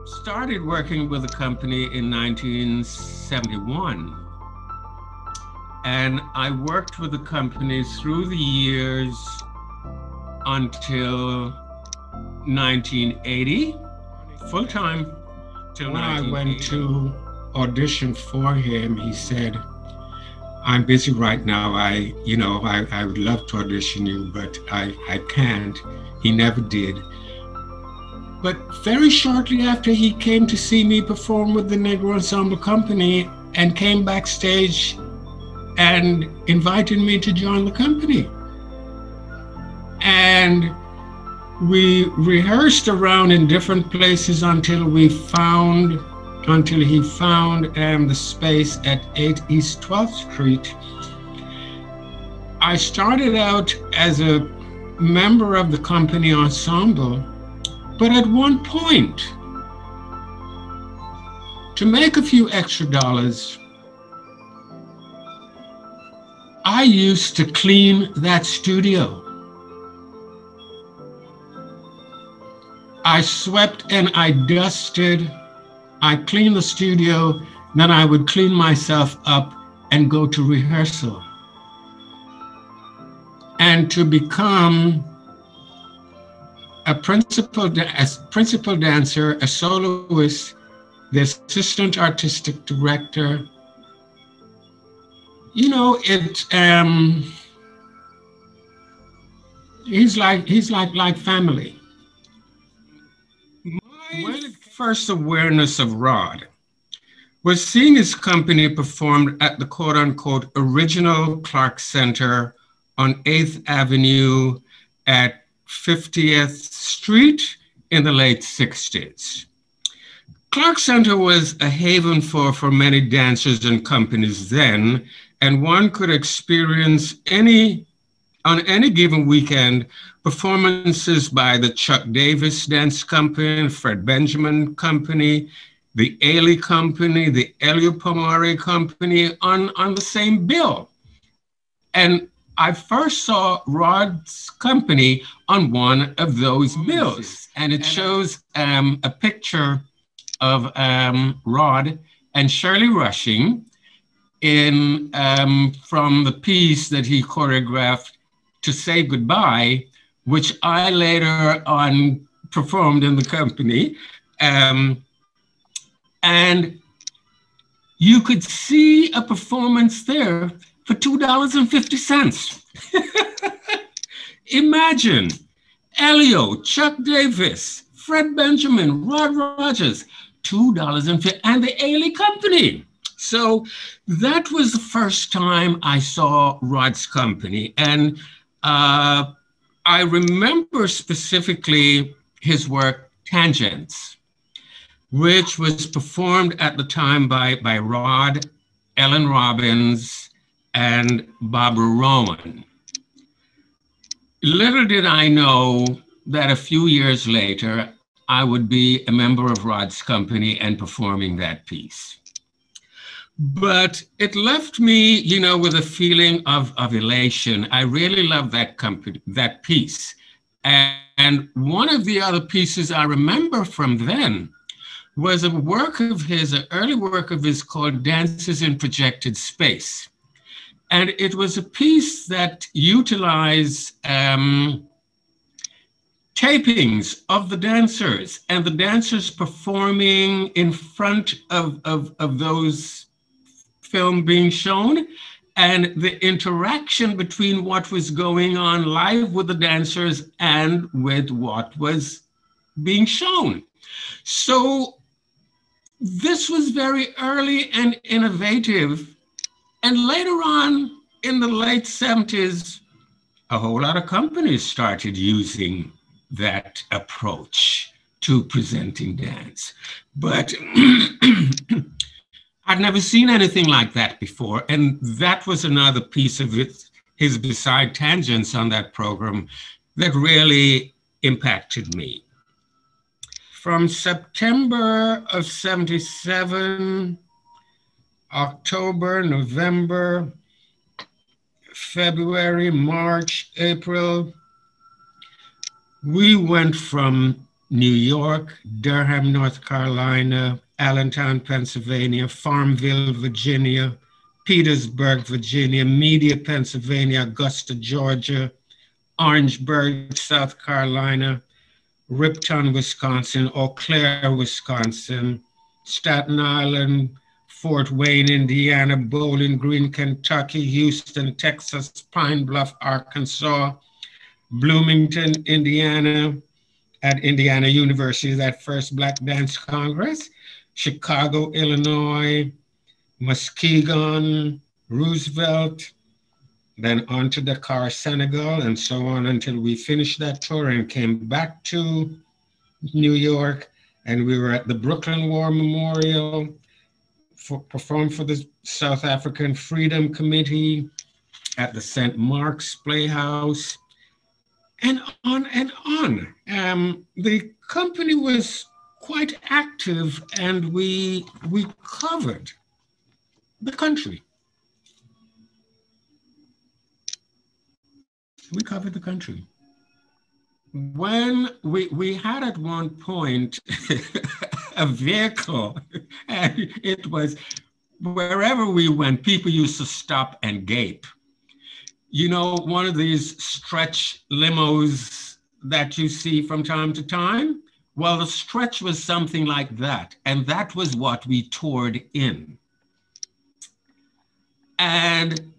started working with the company in 1971. And I worked with the company through the years until 1980, full-time till 1980. When I went to audition for him, he said, "I'm busy right now. I would love to audition you, but I can't." He never did. But very shortly after, he came to see me perform with the Negro Ensemble Company and came backstage and invited me to join the company. And we rehearsed around in different places until he found the space at 8 East 12th Street. I started out as a member of the company ensemble, but at one point, to make a few extra dollars, I used to clean that studio. I swept and I dusted. I cleaned the studio, then I would clean myself up and go to rehearsal. And to become a principal dancer, a soloist, the assistant artistic director, he's like family. My first awareness of Rod was seeing his company performed at the quote-unquote original Clark Center on 8th Avenue at 50th Street in the late 60s. Clark Center was a haven for many dancers and companies then, and one could experience on any given weekend, performances by the Chuck Davis Dance Company, Fred Benjamin Company, the Ailey Company, the Elio Pomare Company on the same bill. And I first saw Rod's company on one of those bills. And it shows a picture of Rod and Shirley Rushing from the piece that he choreographed, To Say Goodbye, which I later on performed in the company. And you could see a performance there for $2.50. Imagine Elio, Chuck Davis, Fred Benjamin, Rod Rodgers, $2.50, and the Ailey Company. So that was the first time I saw Rod's company. And I remember specifically his work, Tangents, which was performed at the time by Rod, Ellen Robbins, and Barbara Rowan. Little did I know that a few years later, I would be a member of Rod's company and performing that piece. But it left me, with a feeling of elation. I really loved that piece. And one of the other pieces I remember from then was an early work of his called Dances in Projected Space. And it was a piece that utilized tapings of the dancers and the dancers performing in front of those film being shown, and the interaction between what was going on live with the dancers and with what was being shown. So this was very early and innovative. And later on in the late 70s, a whole lot of companies started using that approach to presenting dance. But I'd never seen anything like that before. And that was another piece of his Beside Tangents on that program that really impacted me. From September of 77, October, November, February, March, April, we went from New York, Durham, North Carolina, Allentown, Pennsylvania, Farmville, Virginia, Petersburg, Virginia, Media, Pennsylvania, Augusta, Georgia, Orangeburg, South Carolina, Ripton, Wisconsin, Eau Claire, Wisconsin, Staten Island, Fort Wayne, Indiana, Bowling Green, Kentucky, Houston, Texas, Pine Bluff, Arkansas, Bloomington, Indiana, at Indiana University, that first Black Dance Congress, Chicago, Illinois, Muskegon, Roosevelt, then on to Dakar, Senegal, and so on until we finished that tour and came back to New York. And we were at the Brooklyn War Memorial, performed for the South African Freedom Committee, at the St. Mark's Playhouse, and on and on. The company was quite active, and we covered the country. We covered the country. When we had at one point a vehicle, and it was, wherever we went, people used to stop and gape. You know, one of these stretch limos that you see from time to time? Well, the stretch was something like that, and that was what we toured in. And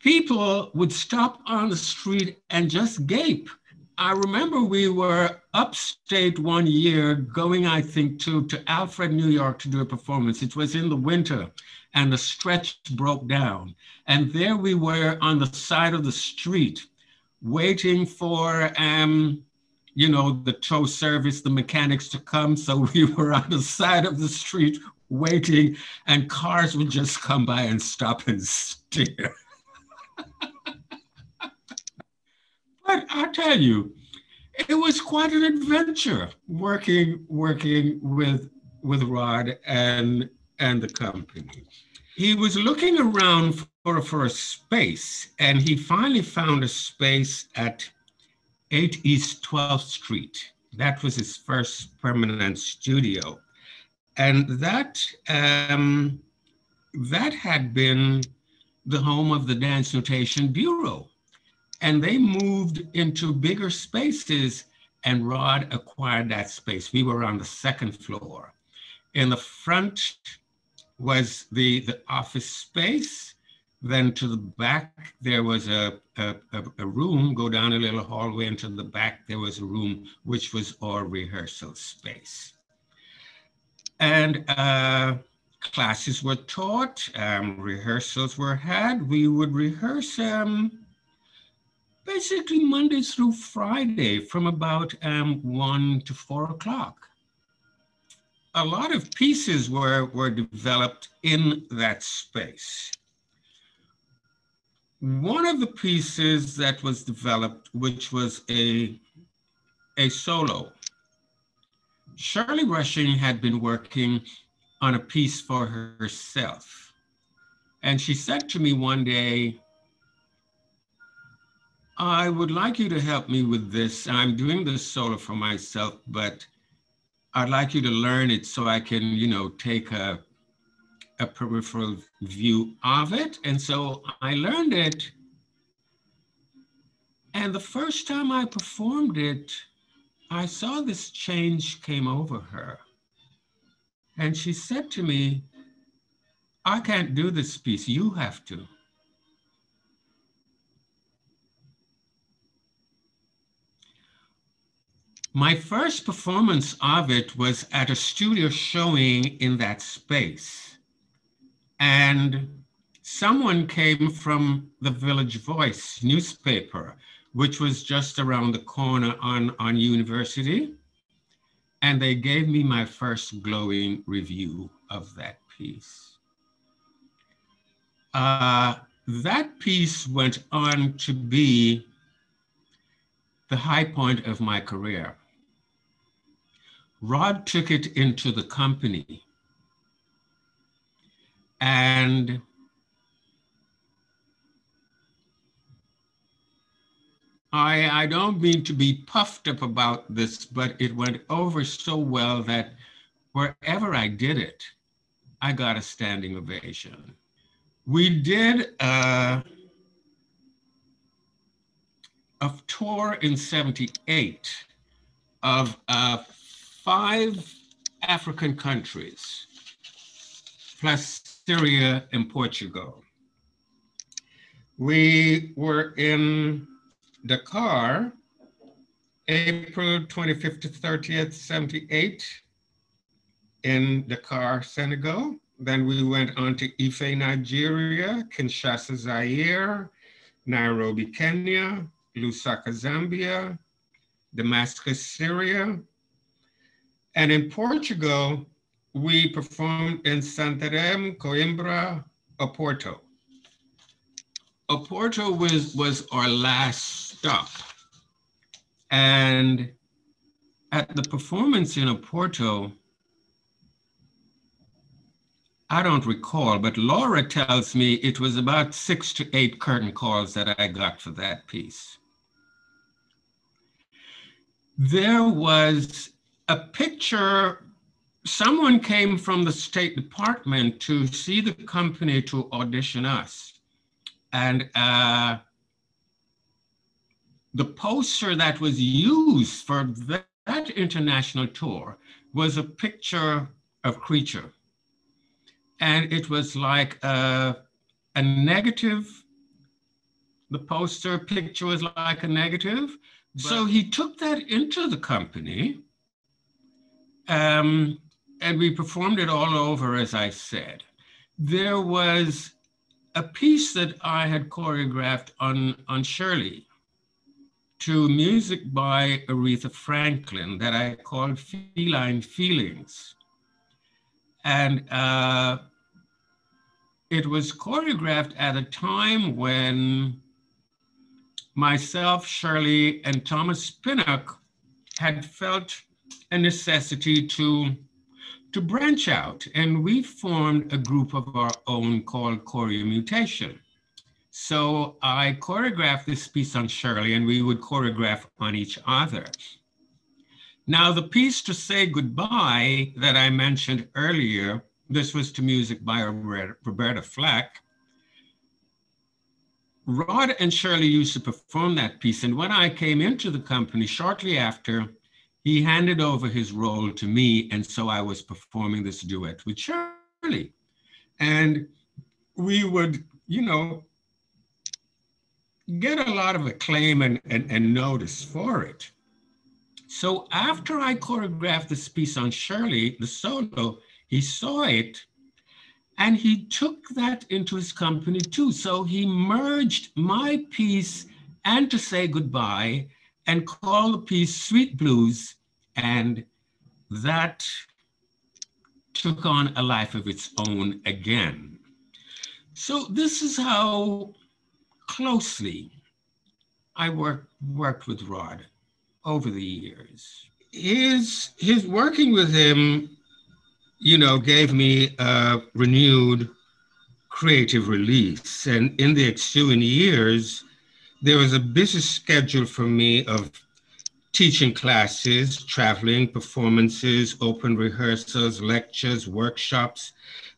people would stop on the street and just gape. I remember we were upstate one year going, I think, to Alfred, New York to do a performance. It was in the winter and the stretch broke down. And there we were on the side of the street waiting for, you know, the tow service, the mechanics to come. So we were on the side of the street waiting, and cars would just come by and stop and stare. But I tell you, it was quite an adventure working with Rod and the company. He was looking around for a space, and he finally found a space at 8 East 12th Street. That was his first permanent studio. And that had been the home of the Dance Notation Bureau. And they moved into bigger spaces, and Rod acquired that space. We were on the second floor. In the front was the office space. Then to the back, there was a room, go down a little hallway into the back, there was a room which was our rehearsal space. And classes were taught, rehearsals were had. We would rehearse basically Monday through Friday from about 1 to 4 o'clock. A lot of pieces were developed in that space. One of the pieces that was developed, which was a solo. Shirley Rushing had been working on a piece for herself. And she said to me one day, I would like you to help me with this. I'm doing this solo for myself, but I'd like you to learn it so I can, you know, take a peripheral view of it. And so I learned it. And the first time I performed it, I saw this change came over her. And she said to me, I can't do this piece, you have to. My first performance of it was at a studio showing in that space. And someone came from the Village Voice newspaper, which was just around the corner on University. And they gave me my first glowing review of that piece. That piece went on to be the high point of my career. Rod took it into the company, and I don't mean to be puffed up about this, but it went over so well that wherever I did it, I got a standing ovation. We did a tour in '78 of 5 African countries, plus Syria and Portugal. We were in Dakar, April 25th to 30th, '78, in Dakar, Senegal. Then we went on to Ife, Nigeria, Kinshasa, Zaire, Nairobi, Kenya, Lusaka, Zambia, Damascus, Syria. And in Portugal, we performed in Santarém, Coimbra, Oporto. Oporto was our last stop. And at the performance in Oporto, I don't recall, but Laura tells me it was about 6 to 8 curtain calls that I got for that piece. There was a picture, someone came from the State Department to see the company to audition us. And the poster that was used for that international tour was a picture of Creature. And it was like a negative. The poster picture was like a negative. So he took that into the company, and we performed it all over, as I said. There was a piece that I had choreographed on Shirley to music by Aretha Franklin that I called Feline Feelings. And it was choreographed at a time when myself, Shirley, and Thomas Pinnock had felt a necessity to branch out, and we formed a group of our own called Choreomutation. So I choreographed this piece on Shirley, and we would choreograph on each other. Now, the piece To Say Goodbye that I mentioned earlier, this was to music by Roberta Flack. Rod and Shirley used to perform that piece, and when I came into the company shortly after, he handed over his role to me, and so I was performing this duet with Shirley. And we would, you know, get a lot of acclaim and notice for it. So after I choreographed this piece on Shirley, the solo, he saw it, and he took that into his company too. So he merged my piece and To Say Goodbye and called the piece Sweet Blues, and that took on a life of its own again. So this is how closely I worked with Rod over the years. His working with him, you know, gave me a renewed creative release. And in the ensuing years, there was a busy schedule for me of teaching classes, traveling, performances, open rehearsals, lectures, workshops,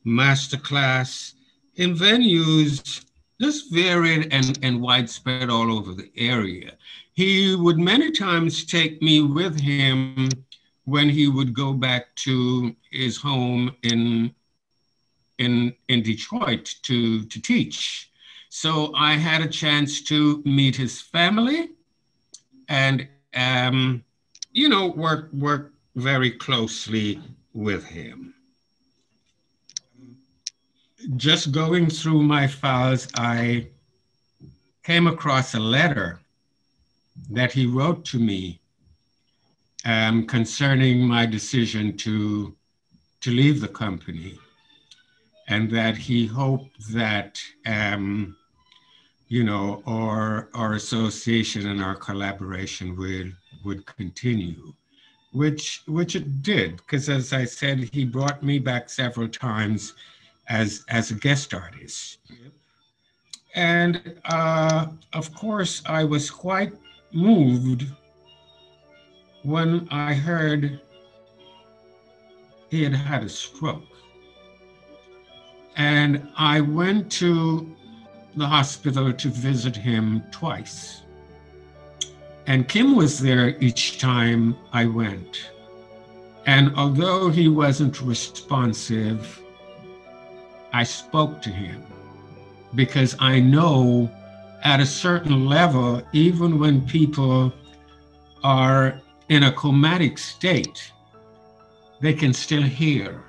masterclass in venues just varied and widespread all over the area. He would many times take me with him when he would go back to his home in Detroit to teach. So I had a chance to meet his family and you know, work very closely with him. Just going through my files, I came across a letter that he wrote to me concerning my decision to leave the company, and that he hoped that you know, our association and our collaboration would continue, which it did, because as I said, he brought me back several times as a guest artist. Yep. And of course, I was quite moved when I heard he had had a stroke. And I went to the hospital to visit him twice. And Kim was there each time I went. And although he wasn't responsive, I spoke to him because I know at a certain level, even when people are in a comatic state, they can still hear.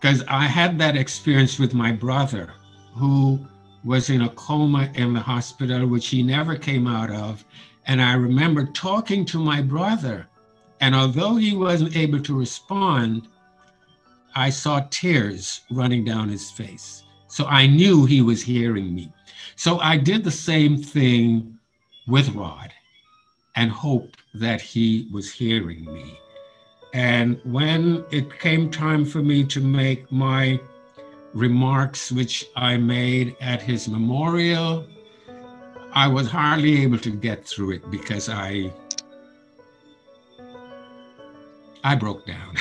Because I had that experience with my brother, who was in a coma in the hospital, which he never came out of. And I remember talking to my brother, and although he wasn't able to respond, I saw tears running down his face. So I knew he was hearing me. So I did the same thing with Rod and hoped that he was hearing me. And when it came time for me to make my remarks, which I made at his memorial, I was hardly able to get through it because I broke down.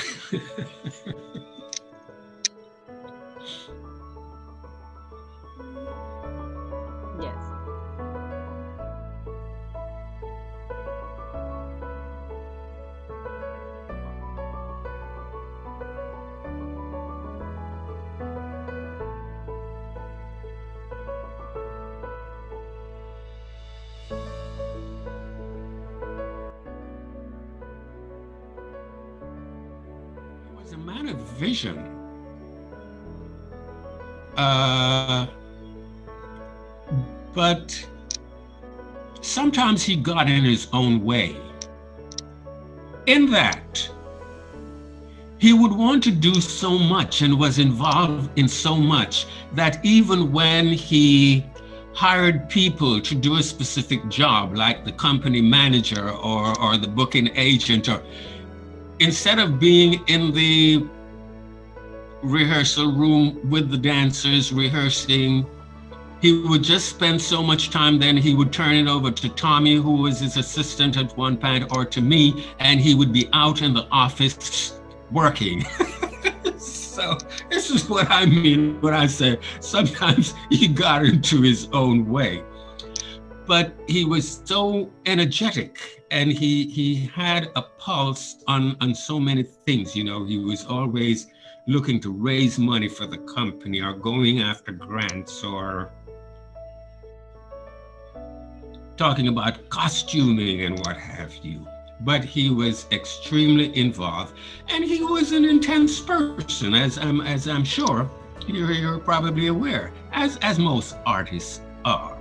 Yes. He was a man of vision. But sometimes he got in his own way. In that, he would want to do so much and was involved in so much that even when he hired people to do a specific job, like the company manager or the booking agent, or instead of being in the rehearsal room with the dancers rehearsing, he would just spend so much time, then he would turn it over to Tommy, who was his assistant at one point, or to me, and he would be out in the office working. So this is what I mean when I say sometimes he got into his own way. But he was so energetic, and he had a pulse on so many things. You know, he was always looking to raise money for the company, or going after grants, or talking about costuming and what have you. But he was extremely involved, and he was an intense person, as I'm sure you're probably aware, as most artists are.